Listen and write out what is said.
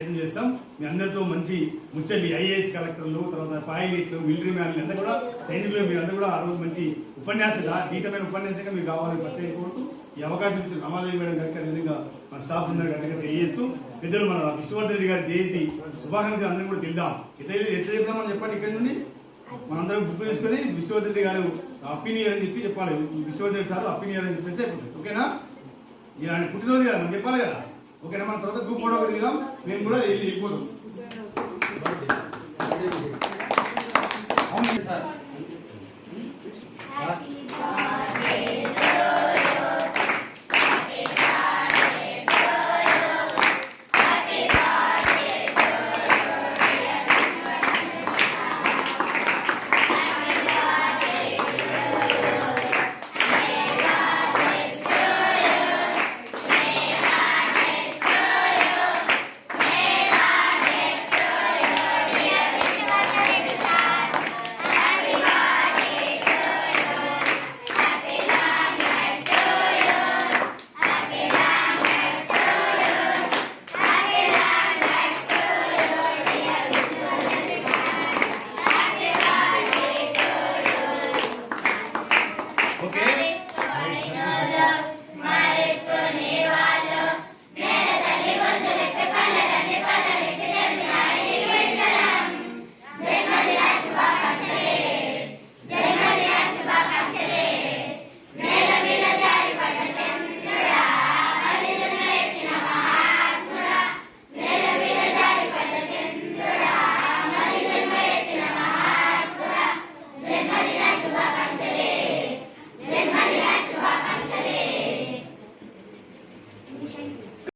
చేస్తాం. మీ అందరితో మంచి ముచ్చలి ఐఏఎస్ కలెక్టర్లు, తర్వాత పైలట్లు, మిలిటరీ మ్యాన్లు అందరూ కూడా సైనికులు మీరందరూ కూడా ఆ రోజు మంచి గీతమైన ఉపన్యాసంగా మీరు కావాలని ప్రత్యేక కోరుతూ ఈ అవకాశం ఇచ్చిన రమాదేవి మేడం గారికి అదేవిధంగా మన స్టాఫ్ అందరూ గారికి తెలియజేస్తూ పెద్దలు మన విష్ణువర్ధన్ రెడ్డి గారి జయంతి శుభాకాంక్షలు అందరూ కూడా తెలుద్దాం. ఎట్లా చెప్దామని చెప్పండి. ఇక్కడ నుండి మనందరం బుక్ తీసుకొని విష్ణువర్ధన్ రెడ్డి గారు హ్యాపీ న్యూ ఇయర్ అని చెప్పి చెప్పాలి. Vishnuvardhan Reddy sir happy new year అని చెప్పేసి అయిపోతుంది. ఓకేనా? ఇలా పుట్టినరోజు కదా మనం చెప్పాలి కదా. ఓకేనా? మన తర్వాత గ్రూప్ ఫోటో దిగుదాం. మేము కూడా వెళ్ళిపోతాం.